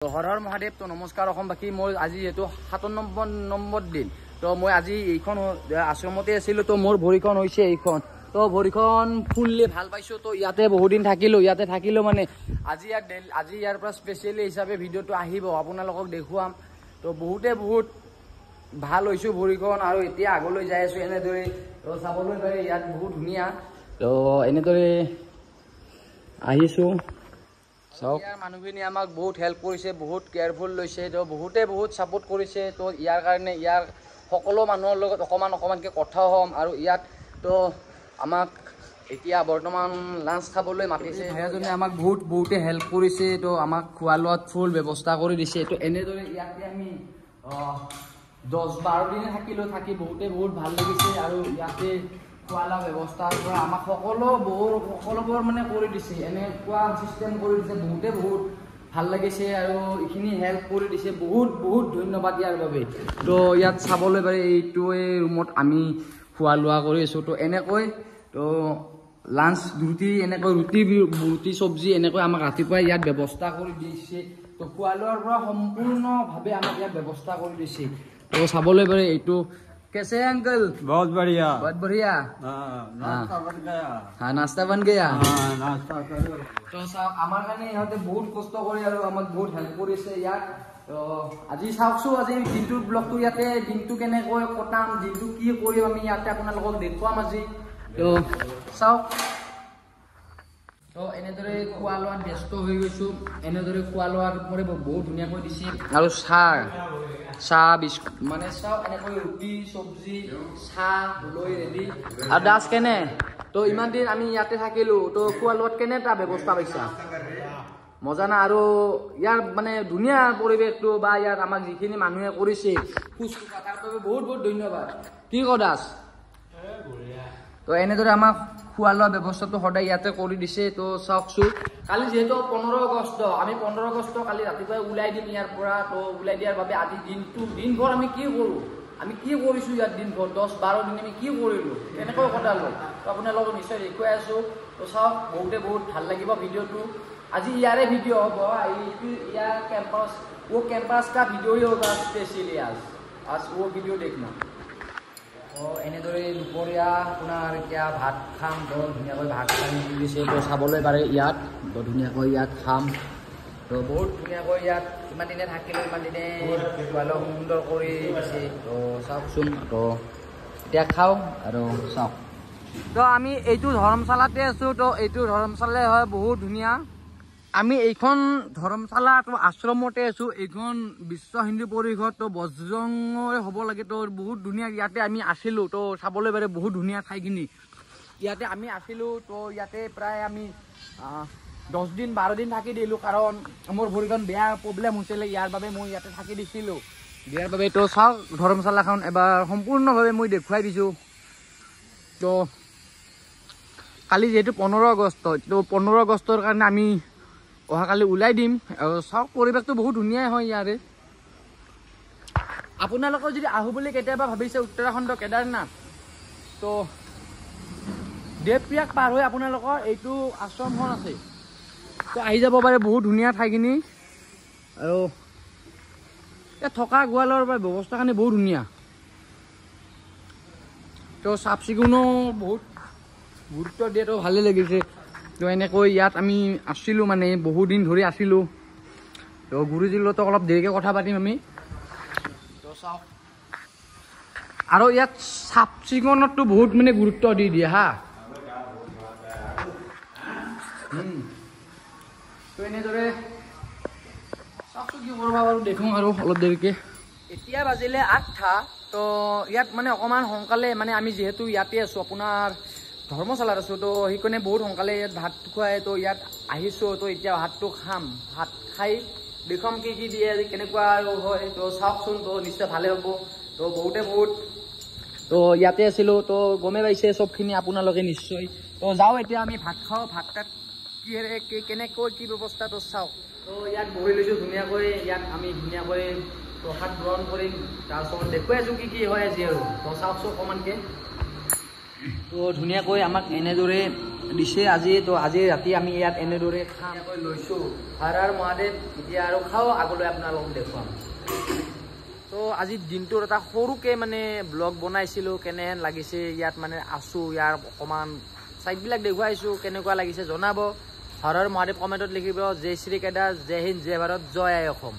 হৰ হৰ মহাদেৱ। তো নমস্কাৰ অসমবাসী। মই আজি যেহেতু ৭ নম্বৰ দিন, তো মই আজি এইখন আশ্ৰমতে আছিলোঁ। তো মোৰ ভৰিখন হৈছে এইখন, তো ভৰিখন ফুললি ভাল পাইছোঁ। তো ইয়াতে বহুত দিন থাকিলোঁ। ইয়াতে থাকিলোঁ মানে আজি ইয়াৰ পৰা স্পেচিয়েলি হিচাপে ভিডিঅ'টো আহিব, আপোনালোকক দেখুৱাম। তো বহুত ভাল হৈছোঁ ভৰিখন, আৰু এতিয়া আগলৈ যাই আছোঁ এনেদৰে। তো চাবলৈ পাৰি ইয়াত বহুত ধুনীয়া। তো এনেদৰে আহিছোঁ। ইয়াৰ মানুহখিনি আমাক বহুত হেল্প কৰিছে, বহুত কেয়াৰফুল লৈছে। তো বহুতে বহুত ছাপোৰ্ট কৰিছে। তো ইয়াৰ কাৰণে ইয়াৰ সকলো মানুহৰ লগত অকণমানকৈ কথাও হ'ম। আৰু ইয়াত তো আমাক এতিয়া বৰ্তমান লাঞ্চ খাবলৈ মাতিছে। ভাইজনে আমাক বহুতে হেল্প কৰিছে। তো আমাক খোৱা লোৱাত ফুল ব্যৱস্থা কৰি দিছে। তো এনেদৰে ইয়াতে আমি 10-12 দিনে থাকিলোঁ। থাকি বহুত ভাল লাগিছে। আৰু ইয়াতে খোৱা লোৱা ব্যৱস্থাৰ পৰা আমাক সকলোবোৰ মানে কৰি দিছে, এনেকুৱা চিষ্টেম কৰি দিছে। বহুত ভাল লাগিছে, আৰু এইখিনি হেল্প কৰি দিছে। বহুত ধন্যবাদ ইয়াৰ বাবে। তো ইয়াত চাবলৈ পাৰি এইটোৱে ৰুমত আমি খোৱা লোৱা কৰি আছোঁ। তো এনেকৈ তো লাঞ্চ ৰুটি চব্জি এনেকৈ আমাক ৰাতিপুৱাই ইয়াত ব্যৱস্থা কৰি দিছে। তো খোৱা লোৱাৰ পৰা সম্পূৰ্ণভাৱে আমাক ইয়াত ব্যৱস্থা কৰি দিছে। তো চাবলৈ পাৰি এইটো कैसे है अंकल? बहुत बढ़िया। नाश्ता बन गया। नाश्ता करो। तो साहब आमार কাৰণে ইহঁতে বহুত কষ্ট কৰি আৰু আমাক বহুত হেল্প কৰিছে ইয়াত। তো আজি চাওকচোন, আজি দিনটোৰ ব্লগটো ইয়াতে দিনটো কেনেকৈ কটাম, দিনটো কি কৰিম আমি ইয়াতে আপোনালোকক দেখুৱাম আজি। তো চাওক। তো এনেদৰে খোৱা লোৱাত ব্যস্ত হৈ গৈছোঁ। এনেদৰে খোৱা লোৱাৰ উপৰি বহুত ধুনীয়াকৈ দিছে। আৰু চাহ বিস্কুট মানে চাওক, এনেকৈ ৰুটি চব্জি চাহ লৈ ৰেডি। আৰু দাস কেনে? তো ইমান দিন আমি ইয়াতে থাকিলোঁ। তো খোৱা লোৱাত কেনে এটা ব্যৱস্থা পাইছা? মজা না? আৰু ইয়াৰ মানে ধুনীয়া পৰিৱেশটো, বা ইয়াত আমাক যিখিনি মানুহে কৰিছে শুশ্ৰূষা, তাৰ বাবে বহুত ধন্যবাদ। কি ক দাস? তো এনেদৰে আমাক খোৱা লোৱা ব্যৱস্থাটো সদায় ইয়াতে কৰি দিছে। তো চাওকচোন, কালি যিহেতু 15 আগষ্ট, আমি 15 আগষ্ট কালি ৰাতিপুৱাই ওলাই দিম ইয়াৰ পৰা। তো ওলাই দিয়াৰ বাবে আজি দিনভৰ আমি কি কৰোঁ, আমি কি কৰিছোঁ ইয়াত দিনভৰ 10-12 দিন আমি কি কৰিলোঁ, কেনেকৈ কটালোঁ, তো আপোনালোকক নিশ্চয় দেখুৱাই আছোঁ। তো চাওক, বহুত ভাল লাগিব ভিডিঅ'টো। আজি ইয়াৰে ভিডিঅ' হ'ব। ইয়াৰ कैंपस का वीडियो ही होगा स्पेशली आज वो वीडियो देखना। এনেদৰে দুপৰীয়া আপোনাৰ এতিয়া ভাত খাম। বৰ ধুনীয়াকৈ ভাত খাই দিছে। তো চাবলৈ পাৰে ইয়াত বৰ ধুনীয়াকৈ ইয়াত খাম। তো বহুত ধুনীয়াকৈ ইয়াত ইমান দিনে থাকিলোঁ, ইমান দিনে খোৱা লোৱা সুন্দৰ কৰি দিছে। তো চাওকচোন, তো এতিয়া খাওঁ আৰু চাওক। তো আমি এইটো ধৰ্মশালাতে আছোঁ। তো এইটো ধৰ্মশালাই হয়, বহুত ধুনীয়া। আমি এইখন ধৰ্মশালা তো আশ্ৰমতে আছোঁ। এইখন বিশ্ব হিন্দু পৰিষদ তো বজৰংগই হ'ব লাগে। তো বহুত ধুনীয়া ইয়াতে আমি আছিলোঁ। তো চাবলৈ পাৰে বহুত ধুনীয়া ঠাইখিনি। ইয়াতে আমি আছিলোঁ। তো ইয়াতে প্ৰায় আমি 10-12 দিন থাকি দিলোঁ, কাৰণ মোৰ ভৰিখন বেয়া প্ৰব্লেম হৈছিলে। ইয়াৰ বাবে মই ইয়াতে থাকি দিছিলোঁ। দিয়াৰ বাবে তো চাওক, ধৰ্মশালাখন এবাৰ সম্পূৰ্ণভাৱে মই দেখুৱাই দিছোঁ। তো কালি যিহেতু 15 আগষ্ট, তো 15 আগষ্টৰ কাৰণে আমি অহাকালি ওলাই দিম। আৰু চাওক, পৰিৱেশটো বহুত ধুনীয়াই হয় ইয়াৰে। আপোনালোকৰ যদি আহোঁ বুলি কেতিয়াবা ভাবিছে উত্তৰাখণ্ড কেদাৰনাথ, তো দেৱপ্ৰয়াগ পাৰ হৈ আপোনালোকৰ এইটো আশ্ৰমখন আছে। তো আহি যাব পাৰে, বহুত ধুনীয়া ঠাইখিনি। আৰু ইয়াত থকা খোৱা লোৱাৰ ব্যৱস্থাখিনি বহুত ধুনীয়া। তো চাফ চিকুণো বহুত গুৰুত্ব দিয়ে। তো ভালেই লাগিছে। তো এনেকৈ ইয়াত আমি আছিলোঁ, মানে বহুত দিন ধৰি আছিলোঁ। তো গুৰুজীৰ লগত অলপ দেৰিকৈ কথা পাতিম আমি। তো চাওক, আৰু ইয়াত চাফ চিকুণতো বহুত মানে গুৰুত্ব দি দিয়ে হা। তো এনেদৰে চাওকচোন কি কৰিব বাৰু, দেখোঁ আৰু অলপ দেৰিকৈ। এতিয়া বাজিলে 8টা। তো ইয়াত মানে অকণমান সোনকালে, মানে আমি যিহেতু ইয়াতে আছোঁ, আপোনাৰ ধৰ্মশালাত আছোঁ। তো সেইকাৰণে বহুত সোনকালে ইয়াত ভাত খুৱাই। তো ইয়াত আহিছোঁ। তো এতিয়া ভাতটো খাম। ভাত খাই দেখুৱাম কি দিয়ে, কেনেকুৱা আৰু হয়। তো চাওকচোন, তো নিশ্চয় ভালে হ'ব। তো তো ইয়াতে আছিলোঁ। তো গমে পাইছে চবখিনি আপোনালোকে নিশ্চয়। তো যাওঁ এতিয়া আমি ভাত খাওঁ। ভাত তাত কেনেকৈ কি ব্যৱস্থা, তো চাওক। তো ইয়াত বহি লৈছোঁ ধুনীয়াকৈ। ইয়াত আমি ধুনীয়াকৈ প্ৰসাদ গ্ৰহণ কৰিম। তাৰপিছত দেখুৱাই আছোঁ কি হয় আজি আৰু। তো চাওকচোন অকণমানকৈ। তো ধুনীয়াকৈ আমাক এনেদৰে দিছে আজি তো আজি ৰাতি আমি ইয়াত এনেদৰে খামকৈ লৈছোঁ হৰ মহাদেৱ এতিয়া আৰু খাওঁ আগলৈ আপোনালোকক দেখুৱাম তো আজি দিনটোৰ এটা সৰুকৈ মানে ব্লগ বনাইছিলোঁ কেনেহেন লাগিছে ইয়াত মানে আছোঁ ইয়াৰ অকণমান চাইডবিলাক দেখুৱাইছোঁ কেনেকুৱা লাগিছে জনাব হৰ মহাদেৱ কমেণ্টত লিখিব জয় শ্ৰী কেদাৰ জয় হিন্দ জয় ভাৰত জয় আই অসম